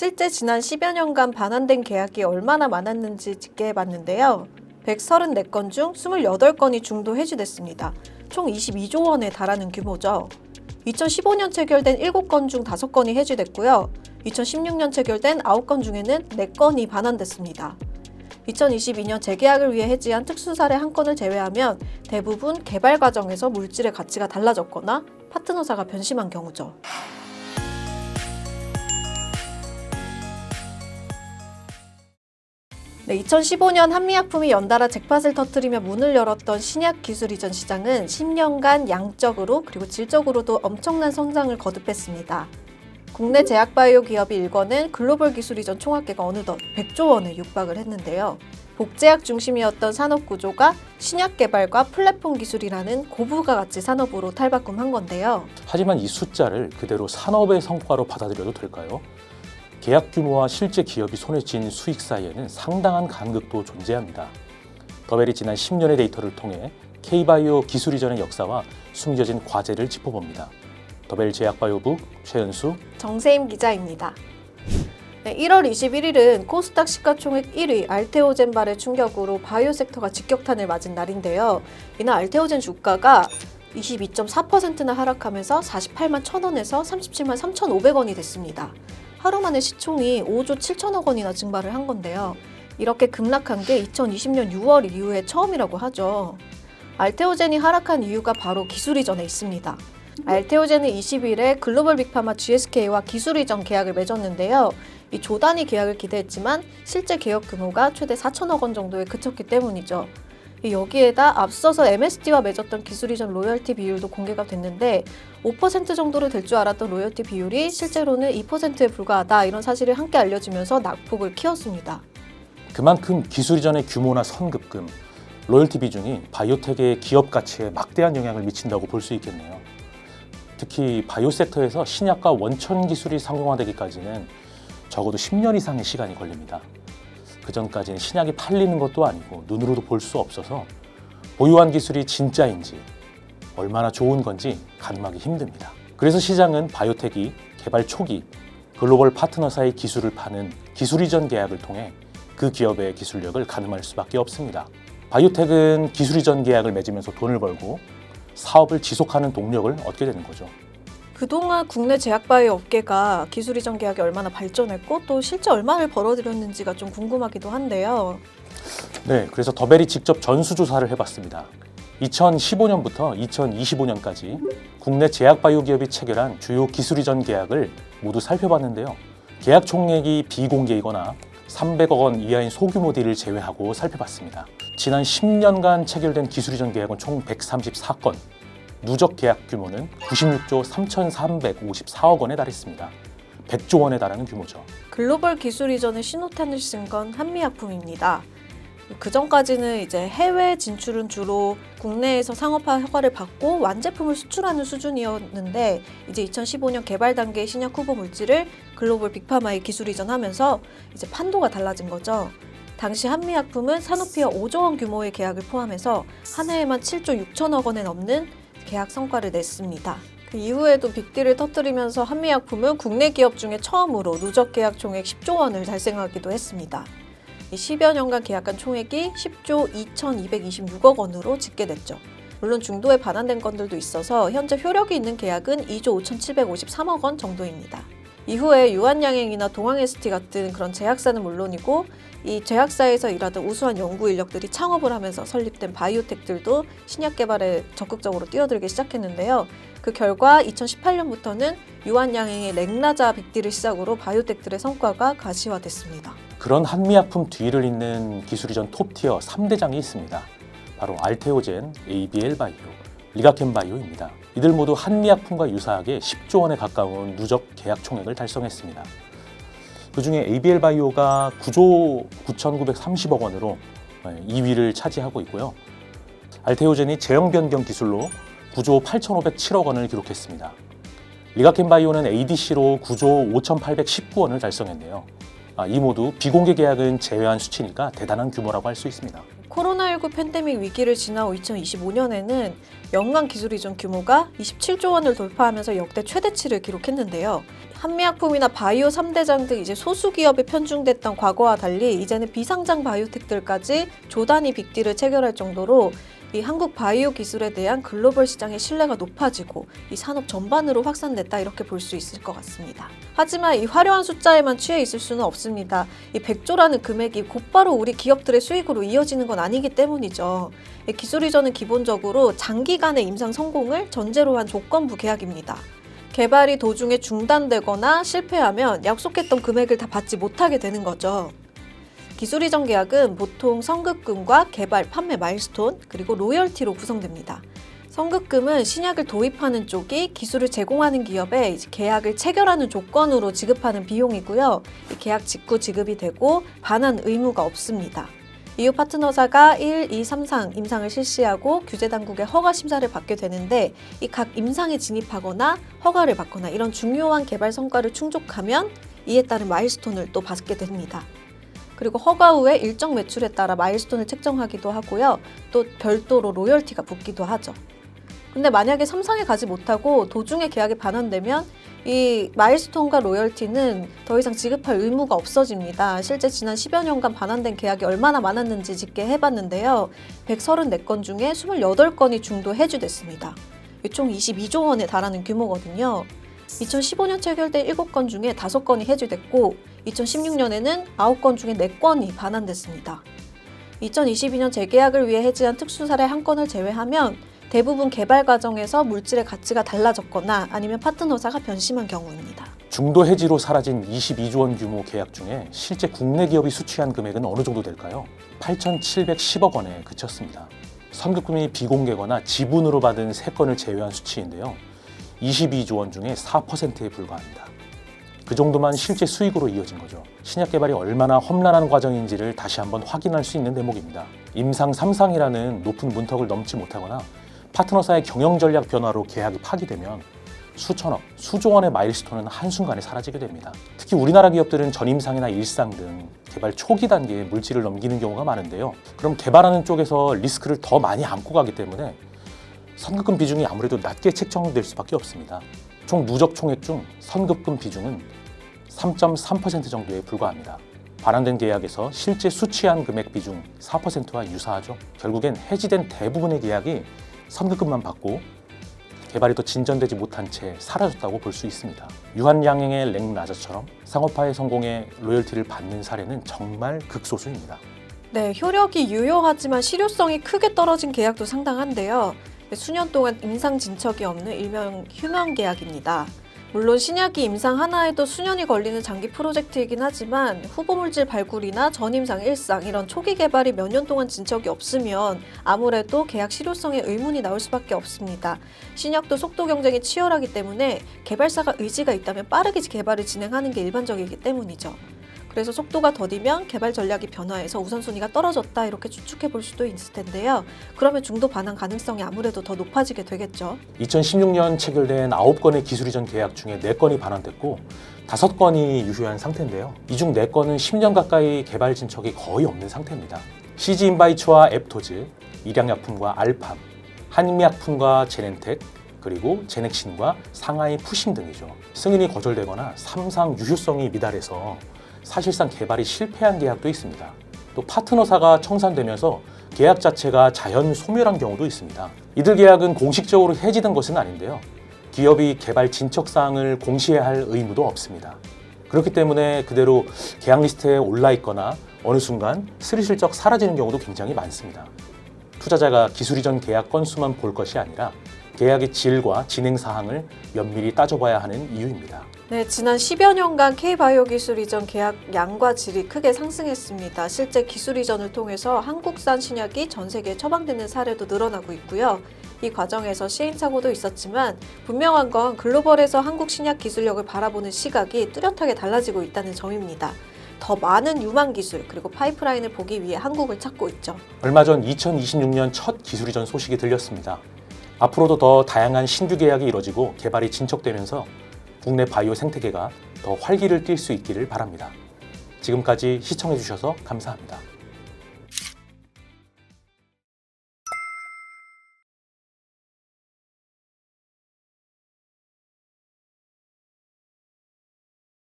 실제 지난 10여 년간 반환된 계약이 얼마나 많았는지 집계해봤는데요. 134건 중 28건이 중도 해지됐습니다. 총 22조 원에 달하는 규모죠. 2015년 체결된 7건 중 5건이 해지됐고요. 2016년 체결된 9건 중에는 4건이 반환됐습니다. 2022년 재계약을 위해 해지한 특수사례 1건을 제외하면 대부분 개발 과정에서 물질의 가치가 달라졌거나 파트너사가 변심한 경우죠. 네, 2015년 한미약품이 연달아 잭팟을 터뜨리며 문을 열었던 신약 기술 이전 시장은 10년간 양적으로 그리고 질적으로도 엄청난 성장을 거듭했습니다. 국내 제약바이오 기업이 일궈낸 글로벌 기술 이전 총합계가 어느덧 100조 원에 육박을 했는데요. 복제약 중심이었던 산업 구조가 신약 개발과 플랫폼 기술이라는 고부가 가치 산업으로 탈바꿈한 건데요. 하지만 이 숫자를 그대로 산업의 성과로 받아들여도 될까요? 계약 규모와 실제 기업이 손에 쥔 수익 사이에는 상당한 간극도 존재합니다. 더벨이 지난 10년의 데이터를 통해 K바이오 기술 이전의 역사와 숨겨진 과제를 짚어봅니다. 더벨 제약바이오부 최은수, 정세임 기자입니다. 네, 1월 21일은 코스닥 시가총액 1위 알테오젠발의 충격으로 바이오 섹터가 직격탄을 맞은 날인데요. 이날 알테오젠 주가가 22.4%나 하락하면서 48만 1,000원에서 37만 3,500원이 됐습니다. 하루 만에 시총이 5조 7천억 원이나 증발을 한 건데요. 이렇게 급락한 게 2020년 6월 이후에 처음이라고 하죠. 알테오젠이 하락한 이유가 바로 기술 이전에 있습니다. 알테오젠은 20일에 글로벌 빅파마 GSK와 기술 이전 계약을 맺었는데요. 이 조단위 계약을 기대했지만 실제 계약 규모가 최대 4천억 원 정도에 그쳤기 때문이죠. 여기에다 앞서서 MSD와 맺었던 기술 이전 로열티 비율도 공개가 됐는데 5% 정도로 될 줄 알았던 로열티 비율이 실제로는 2%에 불과하다, 이런 사실이 함께 알려지면서 낙폭을 키웠습니다. 그만큼 기술 이전의 규모나 선급금, 로열티 비중이 바이오텍의 기업 가치에 막대한 영향을 미친다고 볼 수 있겠네요. 특히 바이오 섹터에서 신약과 원천 기술이 상용화되기까지는 적어도 10년 이상의 시간이 걸립니다. 그 전까지는 신약이 팔리는 것도 아니고 눈으로도 볼 수 없어서 보유한 기술이 진짜인지 얼마나 좋은 건지 가늠하기 힘듭니다. 그래서 시장은 바이오텍이 개발 초기 글로벌 파트너사의 기술을 파는 기술 이전 계약을 통해 그 기업의 기술력을 가늠할 수밖에 없습니다. 바이오텍은 기술 이전 계약을 맺으면서 돈을 벌고 사업을 지속하는 동력을 얻게 되는 거죠. 그동안 국내 제약바이오 업계가 기술 이전 계약이 얼마나 발전했고 또 실제 얼마를 벌어들였는지가 좀 궁금하기도 한데요. 네, 그래서 더벨이 직접 전수조사를 해봤습니다. 2015년부터 2025년까지 국내 제약바이오 기업이 체결한 주요 기술 이전 계약을 모두 살펴봤는데요. 계약 총액이 비공개이거나 300억 원 이하인 소규모 딜을 제외하고 살펴봤습니다. 지난 10년간 체결된 기술 이전 계약은 총 134건, 누적 계약 규모는 96조 3,354억 원에 달했습니다. 100조 원에 달하는 규모죠. 글로벌 기술 이전의 신호탄을 쓴 건 한미약품입니다. 그 전까지는 이제 해외 진출은 주로 국내에서 상업화 허가를 받고 완제품을 수출하는 수준이었는데, 이제 2015년 개발 단계의 신약 후보 물질을 글로벌 빅파마에 기술 이전하면서 이제 판도가 달라진 거죠. 당시 한미약품은 사노피와 5조 원 규모의 계약을 포함해서 한 해에만 7조 6천억 원에 넘는 계약 성과를 냈습니다. 그 이후에도 빅딜을 터뜨리면서 한미약품은 국내 기업 중에 처음으로 누적 계약 총액 10조 원을 달성하기도 했습니다. 10여 년간 계약한 총액이 10조 2,226억 원으로 집계됐죠. 물론 중도에 반환된 건들도 있어서 현재 효력이 있는 계약은 2조 5,753억 원 정도입니다. 이후에 유한양행이나 동항ST 같은 그런 제약사는 물론이고 이 제약사에서 일하던 우수한 연구 인력들이 창업을 하면서 설립된 바이오텍들도 신약 개발에 적극적으로 뛰어들기 시작했는데요. 그 결과 2018년부터는 유한양행의 렉나자 빅딜을 시작으로 바이오텍들의 성과가 가시화됐습니다. 그런 한미약품 뒤를 잇는 기술 이전 톱티어 3대장이 있습니다. 바로 알테오젠, ABL 바이오, 리가켄 바이오입니다. 이들 모두 한미약품과 유사하게 10조 원에 가까운 누적 계약 총액을 달성했습니다. 그중에 ABL 바이오가 9조 9,930억 원으로 2위를 차지하고 있고요. 알테오젠이 제형 변경 기술로 9조 8,507억 원을 기록했습니다. 리가켄 바이오는 ADC로 9조 5,819원을 달성했네요. 이 모두 비공개 계약은 제외한 수치니까 대단한 규모라고 할 수 있습니다. 코로나19 팬데믹 위기를 지나고 2025년에는 연간 기술 이전 규모가 27조 원을 돌파하면서 역대 최대치를 기록했는데요. 한미약품이나 바이오 3대장 등 이제 소수 기업에 편중됐던 과거와 달리 이제는 비상장 바이오텍들까지 조단위 빅딜을 체결할 정도로 이 한국 바이오 기술에 대한 글로벌 시장의 신뢰가 높아지고 이 산업 전반으로 확산됐다 이렇게 볼 수 있을 것 같습니다. 하지만 이 화려한 숫자에만 취해 있을 수는 없습니다. 이 100조라는 금액이 곧바로 우리 기업들의 수익으로 이어지는 건 아니기 때문이죠. 이 기술 이전은 기본적으로 장기간의 임상 성공을 전제로 한 조건부 계약입니다. 개발이 도중에 중단되거나 실패하면 약속했던 금액을 다 받지 못하게 되는 거죠. 기술 이전 계약은 보통 선급금과 개발, 판매 마일스톤, 그리고 로열티로 구성됩니다. 선급금은 신약을 도입하는 쪽이 기술을 제공하는 기업에 계약을 체결하는 조건으로 지급하는 비용이고요. 계약 직후 지급이 되고 반환 의무가 없습니다. 이후 파트너사가 1, 2, 3상 임상을 실시하고 규제당국의 허가 심사를 받게 되는데 이 각 임상에 진입하거나 허가를 받거나 이런 중요한 개발 성과를 충족하면 이에 따른 마일스톤을 또 받게 됩니다. 그리고 허가 후에 일정 매출에 따라 마일스톤을 책정하기도 하고요. 또 별도로 로열티가 붙기도 하죠. 근데 만약에 3상에 가지 못하고 도중에 계약이 반환되면 이 마일스톤과 로열티는 더 이상 지급할 의무가 없어집니다. 실제 지난 10여 년간 반환된 계약이 얼마나 많았는지 집계해봤는데요. 134건 중에 28건이 중도 해지됐습니다. 총 22조 원에 달하는 규모거든요. 2015년 체결된 7건 중에 5건이 해지됐고 2016년에는 9건 중에 4건이 반환됐습니다. 2022년 재계약을 위해 해지한 특수 사례 1건을 제외하면 대부분 개발 과정에서 물질의 가치가 달라졌거나 아니면 파트너사가 변심한 경우입니다. 중도 해지로 사라진 22조 원 규모 계약 중에 실제 국내 기업이 수취한 금액은 어느 정도 될까요? 8,710억 원에 그쳤습니다. 선급금이 비공개거나 지분으로 받은 3건을 제외한 수치인데요. 22조 원 중에 4%에 불과합니다. 그 정도만 실제 수익으로 이어진 거죠. 신약 개발이 얼마나 험난한 과정인지를 다시 한번 확인할 수 있는 대목입니다. 임상 3상이라는 높은 문턱을 넘지 못하거나 파트너사의 경영 전략 변화로 계약이 파기되면 수천억, 수조 원의 마일스톤은 한순간에 사라지게 됩니다. 특히 우리나라 기업들은 전임상이나 1상 등 개발 초기 단계에 물질을 넘기는 경우가 많은데요. 그럼 개발하는 쪽에서 리스크를 더 많이 안고 가기 때문에 선급금 비중이 아무래도 낮게 책정될 수밖에 없습니다. 총 누적 총액 중 선급금 비중은 3.3% 정도에 불과합니다. 반환된 계약에서 실제 수취한 금액 비중 4%와 유사하죠. 결국엔 해지된 대부분의 계약이 선급금만 받고 개발이 더 진전되지 못한 채 사라졌다고 볼 수 있습니다. 유한양행의 랭라저처럼 상업화의 성공에 로열티를 받는 사례는 정말 극소수입니다. 네, 효력이 유효하지만 실효성이 크게 떨어진 계약도 상당한데요. 수년 동안 임상 진척이 없는 일명 휴면 계약입니다. 물론 신약이 임상 하나에도 수년이 걸리는 장기 프로젝트이긴 하지만 후보 물질 발굴이나 전임상 1상 이런 초기 개발이 몇 년 동안 진척이 없으면 아무래도 계약 실효성에 의문이 나올 수밖에 없습니다. 신약도 속도 경쟁이 치열하기 때문에 개발사가 의지가 있다면 빠르게 개발을 진행하는 게 일반적이기 때문이죠. 그래서 속도가 더디면 개발 전략이 변화해서 우선순위가 떨어졌다 이렇게 추측해 볼 수도 있을 텐데요. 그러면 중도 반환 가능성이 아무래도 더 높아지게 되겠죠. 2016년 체결된 9건의 기술 이전 계약 중에 4건이 반환됐고 5건이 유효한 상태인데요. 이 중 4건은 10년 가까이 개발 진척이 거의 없는 상태입니다. CG인바이츠와 앱토즈, 일양약품과 알팜, 한미약품과 제넨텍, 그리고 제넥신과 상하이 푸싱 등이죠. 승인이 거절되거나 3상 유효성이 미달해서 사실상 개발이 실패한 계약도 있습니다. 또 파트너사가 청산되면서 계약 자체가 자연 소멸한 경우도 있습니다. 이들 계약은 공식적으로 해지된 것은 아닌데요. 기업이 개발 진척 사항을 공시해야 할 의무도 없습니다. 그렇기 때문에 그대로 계약 리스트에 올라 있거나 어느 순간 스리슬쩍 사라지는 경우도 굉장히 많습니다. 투자자가 기술 이전 계약 건수만 볼 것이 아니라 계약의 질과 진행 사항을 면밀히 따져봐야 하는 이유입니다. 네, 지난 10여 년간 K바이오 기술 이전 계약 양과 질이 크게 상승했습니다. 실제 기술 이전을 통해서 한국산 신약이 전 세계에 처방되는 사례도 늘어나고 있고요. 이 과정에서 시행착오도 있었지만 분명한 건 글로벌에서 한국 신약 기술력을 바라보는 시각이 뚜렷하게 달라지고 있다는 점입니다. 더 많은 유망 기술 그리고 파이프라인을 보기 위해 한국을 찾고 있죠. 얼마 전 2026년 첫 기술 이전 소식이 들렸습니다. 앞으로도 더 다양한 신규 계약이 이뤄지고 개발이 진척되면서 국내 바이오 생태계가 더 활기를 띨 수 있기를 바랍니다. 지금까지 시청해주셔서 감사합니다.